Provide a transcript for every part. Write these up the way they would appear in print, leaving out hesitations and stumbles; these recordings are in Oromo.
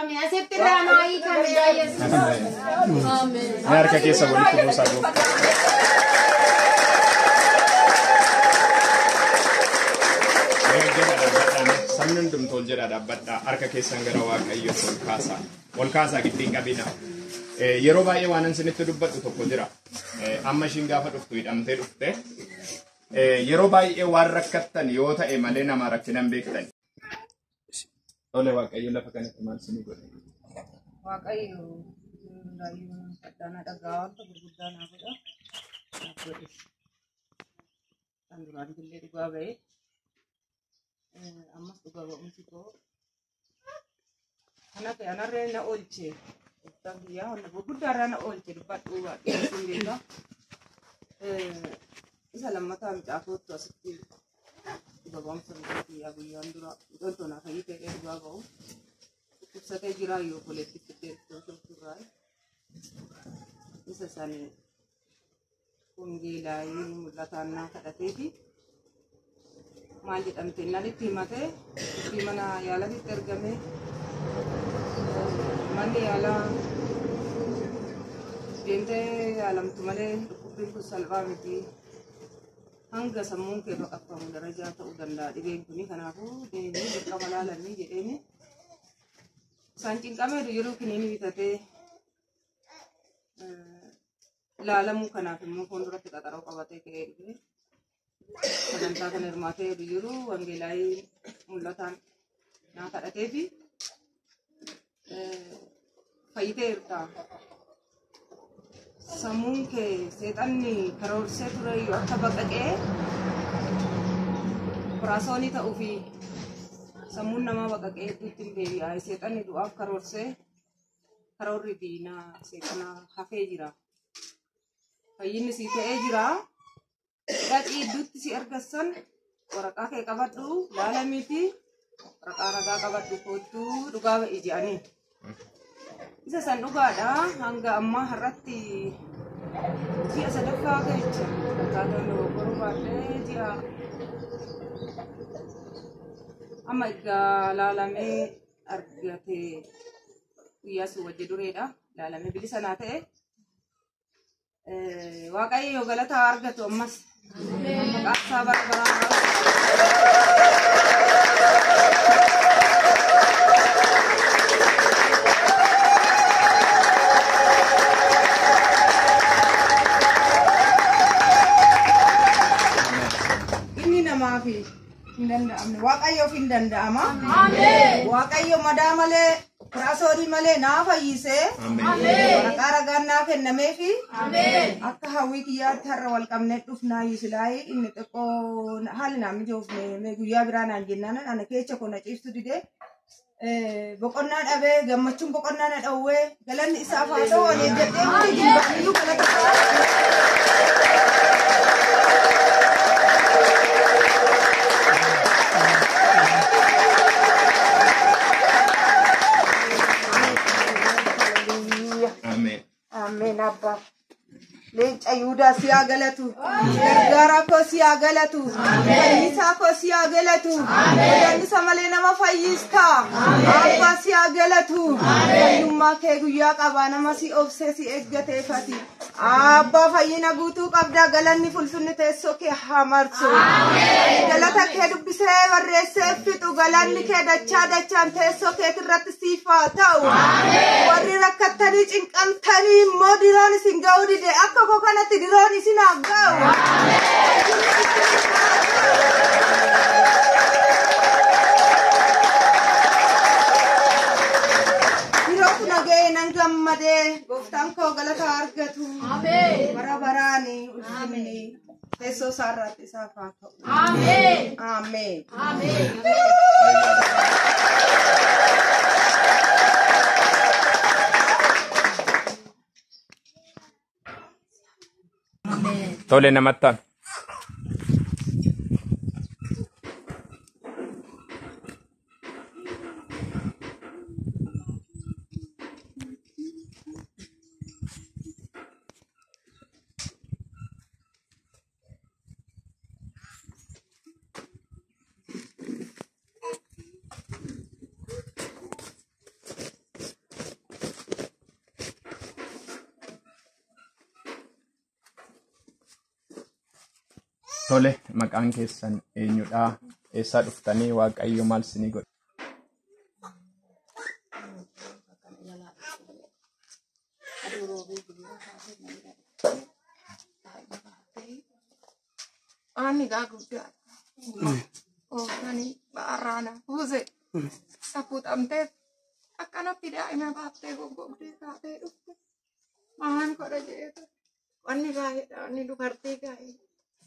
Amin. Asipti ranai kami ya Yesus. Amin. Harka keessa walitti buusaa goo. Sabni hundumtuu ol jedha dhaabbadhaa harka keessan gara Waaqayyootti ol kaasaa. Ol kaasaa giddiin qabina. Yeroo baay'ee waan isinitti dubbadhu tokko jira. Amma ishiin gaafa dhuftu hidhamtee dhufte. Yeroo baay'ee waan rakkattan yoo ta'e malee nama rakkinan beektan. Tole Waaqayyo lafa kanatti maal isinii godhe? Waaqayyo raayyoon faddaana dhagaa wanta gurguddaa naa godha. Kan duraan illee dhugaa ba'e. Ammas dhugaa ba'umsi koo. Kana ta'e anarree na oolche. Uffatan biyyaa wanta gurguddaarraa na oolche dubbadhuu baay'ee isin beeka. Isa lammataa mucaa kootu asitti dhugaa ba'umsa biyyaa guyyaan dura wantoota fayyii ta'ee dhugaa ba'u. Ibsatee jira yoo koleetti fidee turraa. Isa sanii kungiilaa mul'ataan naa kadhatee fi maal jedhamte nanitti himatee itti mana yaalaatti ergamee manni yaalaa deemtee yaalamtu malee dhukkubbiin kun salphaa miti hanga sammuun kee baqaqfamu darajaa ta'uu danda'a dhibeen kuni kanaafuu deemee dirqama laalanii jedheeni isaan cinqameetu yeroo kiniini bitatee laalamuu kanaaf immoo fuulduratti qaxaroo qabatee ka'ee dhufe sagantaa kana hirmaatee jiru wangeelaayii mul'ataan naa kadhatee fi fayyitee irraa sammuun kee seexanni karoorsee ture yoo akka baqaqee operaasyoonii ta'uu fi sammuun namaa baqaqee ittiin deebi'aa seexanni du'aaf karoorsee karoorri diinaa seexana hafee jira. Fayyinni si ta'ee jira. Dhaqii idduutti si ergassan waraqaa kee qabadhu laalamiiti waraqaa ragaa qabadhu kootuu dhugaa ba'i jedhanii. Isa san dhugaadha hanga ammaa har'atti ji'a sadaffaa keessa akkaataan barbaadee ji'a amma egaa laalamee argate guyyaa sun wajji dureedha laalamee bilisa naa ta'e. Waaqayyo galata argatu ammas maqaa barbaraa inni namaafi hin danda'amne waaqayyoof hin danda'ama. Waaqayyo madaa malee operaasyoonii malee naa fayyisee waraqaa ragaan naa kennameefi akka hawwii kiyyaatti har'a wal qabnee dhufnaa yisilaayi inni xiqqoo haalli naa mijoofne guyyaa biraa naan jennaan ana keessa kona ciibsu didee boqonnaa dhabee gammachuun boqonnaa na dhawwee galanni isaaf haa ta'u ani jedhee hundi jilbaaniyyuu galata Amen Abba. Leenca Yihudaa si haa galatu. Gargaaraa koo si haa galatu. Fayyisaa koo si haa galatu. Fayyisa malee nama fayyista. Abbaa si haa galatu. Fayyummaa kee guyyaa qabaa nama si obsee si eeggateefati. Abbaa fayyina guutuu qabdaa galanni fulfinni teessoo kee haa marsu. Galata kee dubbisee barreessee fixu galanni kee dachaan teessoo keetirratti siif haa ta'u. Warri rakkattanii cinqamtanii immoo diroon isin ga'uu dide akka koo kanatti diroon isin haa ga'u. Diroo kun nagee nan gammadee gooftaan koo galata argatu. Bara baraani ulfinni teessoo isaarratti isaaf haa ta'u. Ameen. Tole namattaan. Tole, maqaan keessan eenyudha? Eessaa dhuftanii Waaqayyo maal isinii godhe? Ani guddaa. Oofanii baaraana buuse. Safuutamtee akkanatti daa'ima baattee goggogdee taatee dhufte. Maal godha jeeta. Wanni gaa'eedha, wanni dubartii gaa'ee.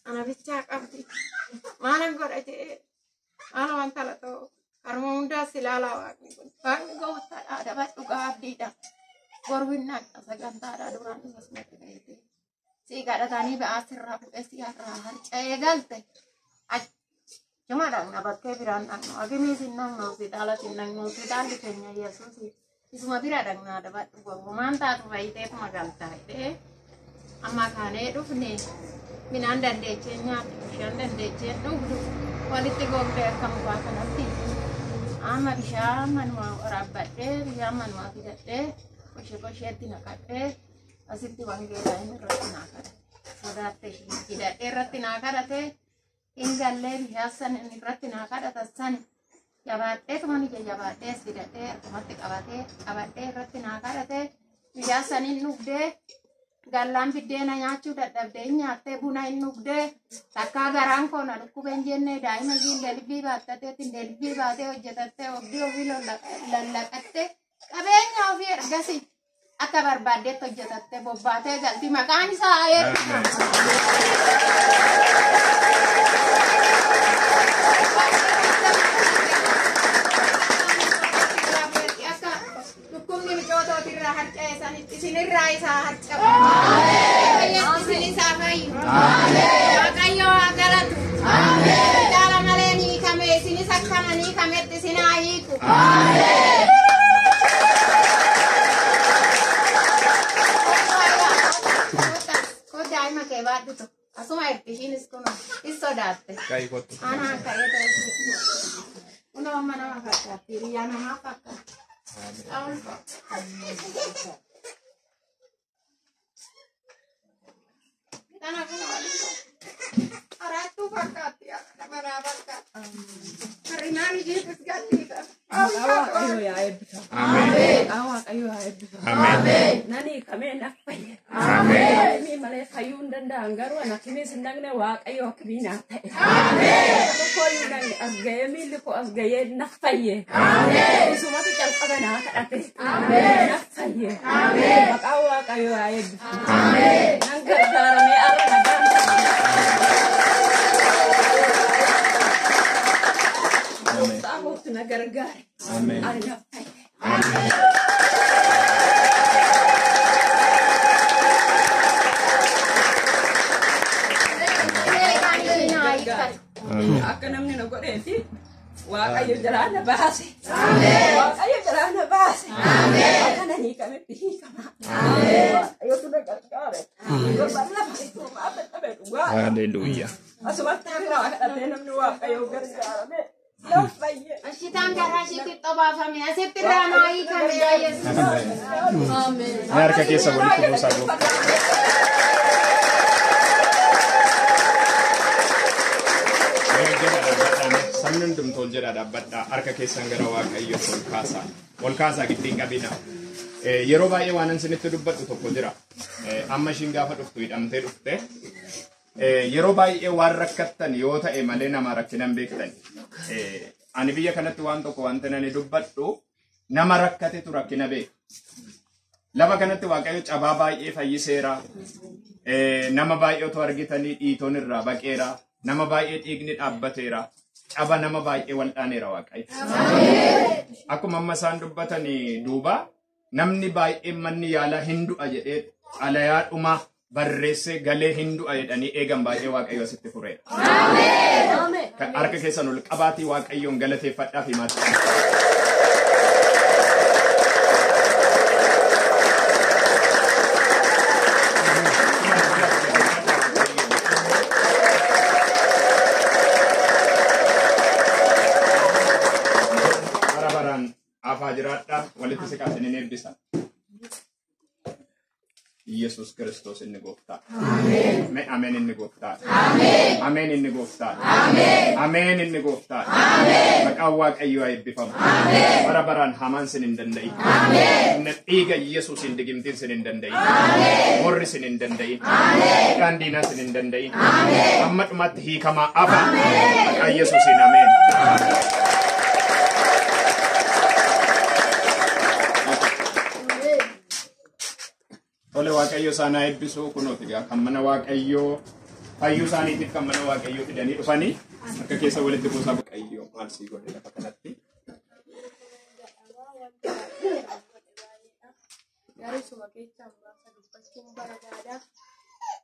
Ana bichaa qabdi. Maalan godha jee. Maal wanta la ta'u. Karuma hundaas ilaalaa waaqni kun. Waaqni gooftaadha daba dhugaa abdiidha. Gorwinna sagantaadha duraan isas natti ga'eete. Si kadhatanii ba'aa sirraa fuudhee si har'aa harca'ee galte. Cuma dhaqna bakkee biraan dhaqnu. Akimii sin dhaqnu hospitaala sin dhaqnu hospitaalli keenya Yesuusi. Isuma bira dhaqnaa dabadhu gogumaan taatu fayyiteetuma galtaa hidhee. Amma kaanee dhufne midhaan dandeechee nyaatu bishaan dandeechee dhugdu walitti gogdee akka mukaa kanatti. Amma bishaan manuma waraabbadhee bishaan manuma fidadhee kosheetti naqadhee asitti wangeelaa inni irratti naa kadhate. Sodaatte hidhadhee irratti naa kadhate. Ingallee bishaan san inni irratti naa kadhata san jabaadhee tuman ija jabaadhee as fidadhee harkumatti qabadhee irratti naa kadhate. Bishaan san hin dhugdee gallaan biddeena nyaachuu dadhabdee nyaattee buna hin dhugdee takkaa garaan koo na dhukkubeen jennee daa'ima isiin delbii baattatee delbii baatee hojjetattee ofii ofii lallaqattee qabeenya ofii ergasii akka barbaaddeetti hojjetattee bobbaatee galti maqaan isaa eebbifama. Isinirraa isaa harcabu. Isin isaa fayyu. Waaqayyo haa galatu. Jaala malee ni hiikame isinis akkama ni hiikametti isin haa hiiku. Koo daa'ima kee baadhutu asuma erti ishiinis kun is sodaatte. Anaan ka'ee ta'e. Kunoo amma nama fakkaatti hiriyaa namaa fakkaatti. Aratu fakkaatti nama fakkaatti. Karinaan ijeetis gadhiidha. Waaqayyo yaa eebbifama. Ameen. Waaqayyo yaa eebbifama. Ameen. Nani kamee naaf fayye. Ameen. Mii malee fayyuu hin danda'an garuu ana kimiis hin dhaqne Waaqayyo akkamii naaf ta'e. Ameen. Tokkoo hin dhaqne as ga'ee miilli koo as ga'ee naaf fayye. Ameen. Isumatu calqaba naa kadhate. Ameen. Naaf fayye. Ameen. Maqaa Waaqayyo yaa eebbifama. Ameen. Nan gargaaramee arra nagaan. Sababoota na gargaare. Ameen. Ani naaf fayye. Ameen. Akka namni na godheeti Waaqayyo jalaa na baase. Waaqayyo jalaa na baase. Akka na hiikametti hiikama. Waaqayyotu na gargaare. Yommuu lafa isumaa dadhabe dhugaa. Hallelujah. Asumatti har'a kadhatee namni Waaqayyo gargaarame naaf fayye. Ashitaan garaa ishiitti xobaafame asitti irraa naa hiikame yaa Yesuus. Ameen. Harka keessa walitti buusaa jiru. Sabni hundumtuu ol jedhaa dhaabbadhaa harka keessan gara Waaqayyo ol kaasaa giddiin qabina. Yeroo baay'ee waan isinitti dubbadhu tokko jira. Amma ishiin gaafa dhuftu hidhamtee dhufte yeroo baay'ee waan rakkattan yoo ta'e malee nama rakkinan beektan. Ani biyya kanatti waan tokko wanta nani dubbadhu nama rakkatetu rakkina beeka. Lafa kanatti Waaqayyo cabaa baay'ee fayyiseera. Nama baay'eetu argitanii dhiitoon irraa baqeera. Nama baay'ee dhiigni dhaabbateera. Caba nama baay'ee waldhaaneera Waaqayyo. Akkuma amma isaan dubbatanii duuba namni baay'een manni yaalaa hin du'a jedhee xalayaadhuma barreessee galee hin du'a jedhanii eegan baay'ee Waaqayyo asitti fureera. Harka keessan ol qabaatii Waaqayyoon galateeffadhaa fi maatii. Afaa jiraadhaa walitti siqaasanii eebbisa. Yesus Kristos inni gooftaa. Ameen. Me ameen inni gooftaa. Ameen. Ameen inni gooftaa. Ameen. Ameen inni gooftaa. Ameen. Maqaan Waaqayyoo haa eebbifamu. Ameen. Bara baraan hamaan sin hin danda'in. Ameen. Inni dhiiga Yesuus hin digimtiin sin hin danda'in. Ameen. Morri sin hin danda'in. Ameen. Maqaan diinaa sin hin danda'in. Ameen. Amma dhumatti hiikamaa afa. Maqaan Yesuusiin ameen. Ole Waaqayyo sana eebbisu kunooti gaa kan mana Waaqayyo fayyuu isaaniitiif kan mana Waaqayyo fidanii dhufanii akka keessa walitti buusaa Waaqayyo maal sii godhe lafa kanatti. Garisuma keessa muraasa dubbachuun barbaada.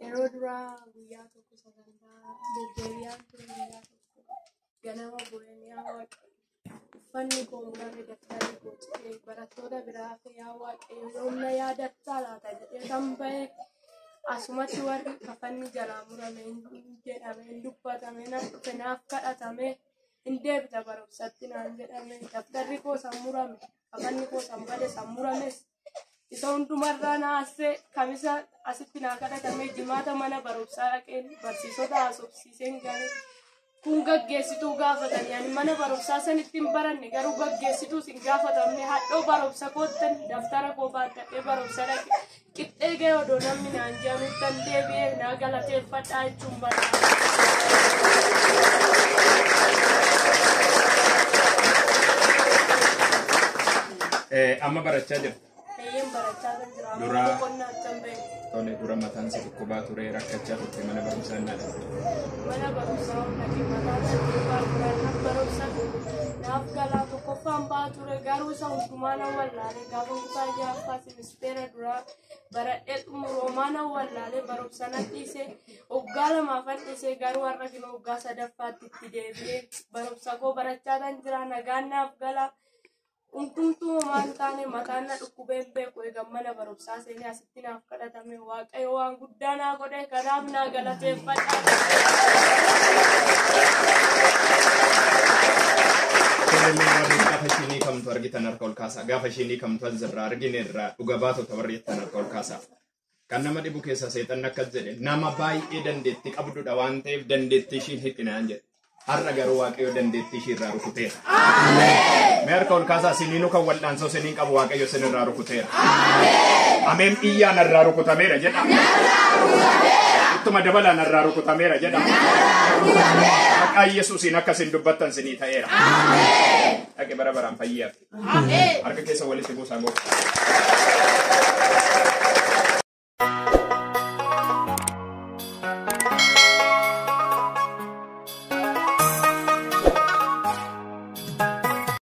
Yeroo duraa guyyaa tokko sagantaa deddeebi'aan ture guyyaa tokko ganama boolanii Waaqayyo uffanni koo murame daftarri koo citee barattoota biraa fi yaa Waaqayyo yoomna yaadattaa laata jedhee kan ba'e asumatti warri kafanni jalaa murame jedhame hin dubbatame nan dhufe naaf kadhatame hin deebita barumsatti naan jedhame daftarri koo san murame kafanni koo san bade san murames isa hundumarraa naasee kamisa asitti naa kadhatame jimaata mana barumsaa dhaqeen barsiisota haasofsiiseen galee kun gaggeessituu gaafatanii ani mana barumsaa sanitti hin baranne garuu gaggeessituu sin gaafatamne hadhoo barumsa koottan daftara koo baadhadhee barumsa dhaqe qixxee ga'e odoo namni naan jedhanuuttan deebi'ee naa galateeffadhaa jechuun barbaada. Amma barachaa jirta. Eeyyeen barachaa kan jira. Dura qonnaa kan ba'e. tole dura mataan si dhukkubaa ture rakkachaa turte mana barumsaa hin dhaabne. Mana barumsaa nagi mataan si dhukkubaa ture barumsaa naaf galaa tokkoffaan ba'aa ture garuu isa hundumaa nan wallaalee gaafa kutaa jaaffaa ministeera duraa baradhee xumuroomaa nan wallaalee barumsa nan dhiisee waggaa lamaafan dhiisee garuu har'a gina waggaa sadaffaatti itti deebi'ee barumsa koo barachaa kan jira nagaan naaf galaa. Untumtuu maan taane mataan na dhukkubeen beeku eegan mana barumsaa seenee asitti naaf kadhatame Waaqayyo waan guddaa naa godhe kanaaf naa galateeffadha. Gaafa ishiinii kamtu argitan harka ol kaasaa gaafa ishiinii kamtu asirraa argine irraa dhuga baatota warri jettan harka ol kaasaa. Kan nama dhibu keessa seexan akkas jedhe nama baay'ee dandeettii qabdudha waan ta'eef dandeettii ishiin hidhinaan jedhe. Har'a garuu Waaqayyo dandeettii ishii irraa rukuteera. Ameen. Mee harka ol kaasaa isiniinuu kan wal'aansoo isiniin qabu Waaqayyo isin irraa rukuteera. Ameen. Ameen iyyaan irraa rukutameera jedha. Ittuma dabalaan irraa rukutameera jedha. Maqaa Yesuusiin akkasiin dubbattan isinii ta'eera. Ameen. Dhaqe bara baraan fayyaa. Ameen. Harka keessa walitti buusaa goota.